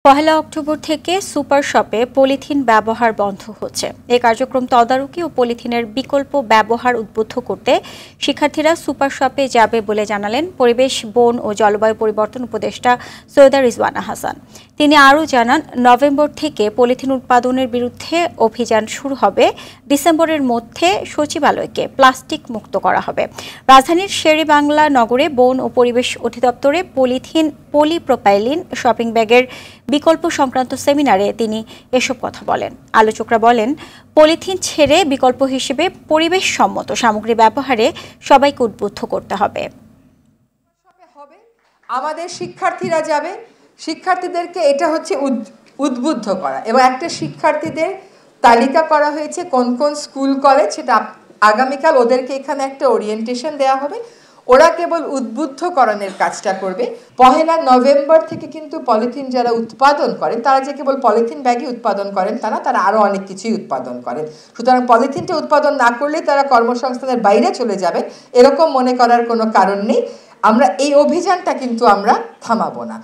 পহেলা October থেকে super শপে polythene ব্যবহার বন্ধ হচ্ছে। এই কার্যক্রম তদারকি ও পলিথিনের বিকল্প ব্যবহার উদ্বুদ্ধ করতে শিক্ষার্থীরা সুপার শপে যাবে বলে জানালেন পরিবেশ, বন ও জলবায়ু পরিবর্তন উপদেষ্টা সৈয়দা রিজওয়ানা হাসান। তিনি আরও জানান, নভেম্বর থেকে পলিথিন উৎপাদনের বিরুদ্ধে অভিযান শুরু হবে। ডিসেম্বরের মধ্যে সচিবালয়কে প্লাস্টিক মুক্ত করা হবে। রাজধানীর শেরেবাংলা নগরে বন ও পরিবেশ অধিদপ্তরে পলিথিন পলিপ্রোপাইলিন শপিং ব্যাগের বিকল্প সংক্রান্ত সেমিনারে তিনি এসব কথা বলেন। আলোচকরা বলেন, পলিথিন ছেড়ে বিকল্প হিসেবে পরিবেশসম্মত সামগ্রী ব্যবহারে সবাইকে উদ্বুদ্ধ করতে হবে। আমাদের শিক্ষার্থীরা যাবে, শিক্ষার্থীদেরকে এটা হচ্ছে উদ্বুদ্ধ করা, এবং একটা শিক্ষার্থীদের তালিকা করা হয়েছে কোন কোন স্কুল কলেজ, সেটা আগামীকাল ওদেরকে এখানে একটা ওরিয়েন্টেশন দেওয়া হবে। ওরা কেবল উদ্বুদ্ধকরণের কাজটা করবে। পহেলা নভেম্বর থেকে কিন্তু পলিথিন যারা উৎপাদন করেন, তারা যে কেবল পলিথিন ব্যাগই উৎপাদন করেন তা না, তারা আরও অনেক কিছুই উৎপাদন করেন। সুতরাং পলিথিনটা উৎপাদন না করলে তারা কর্মসংস্থানের বাইরে চলে যাবে, এরকম মনে করার কোনো কারণ নেই। আমরা এই অভিযানটা কিন্তু আমরা থামাবো না।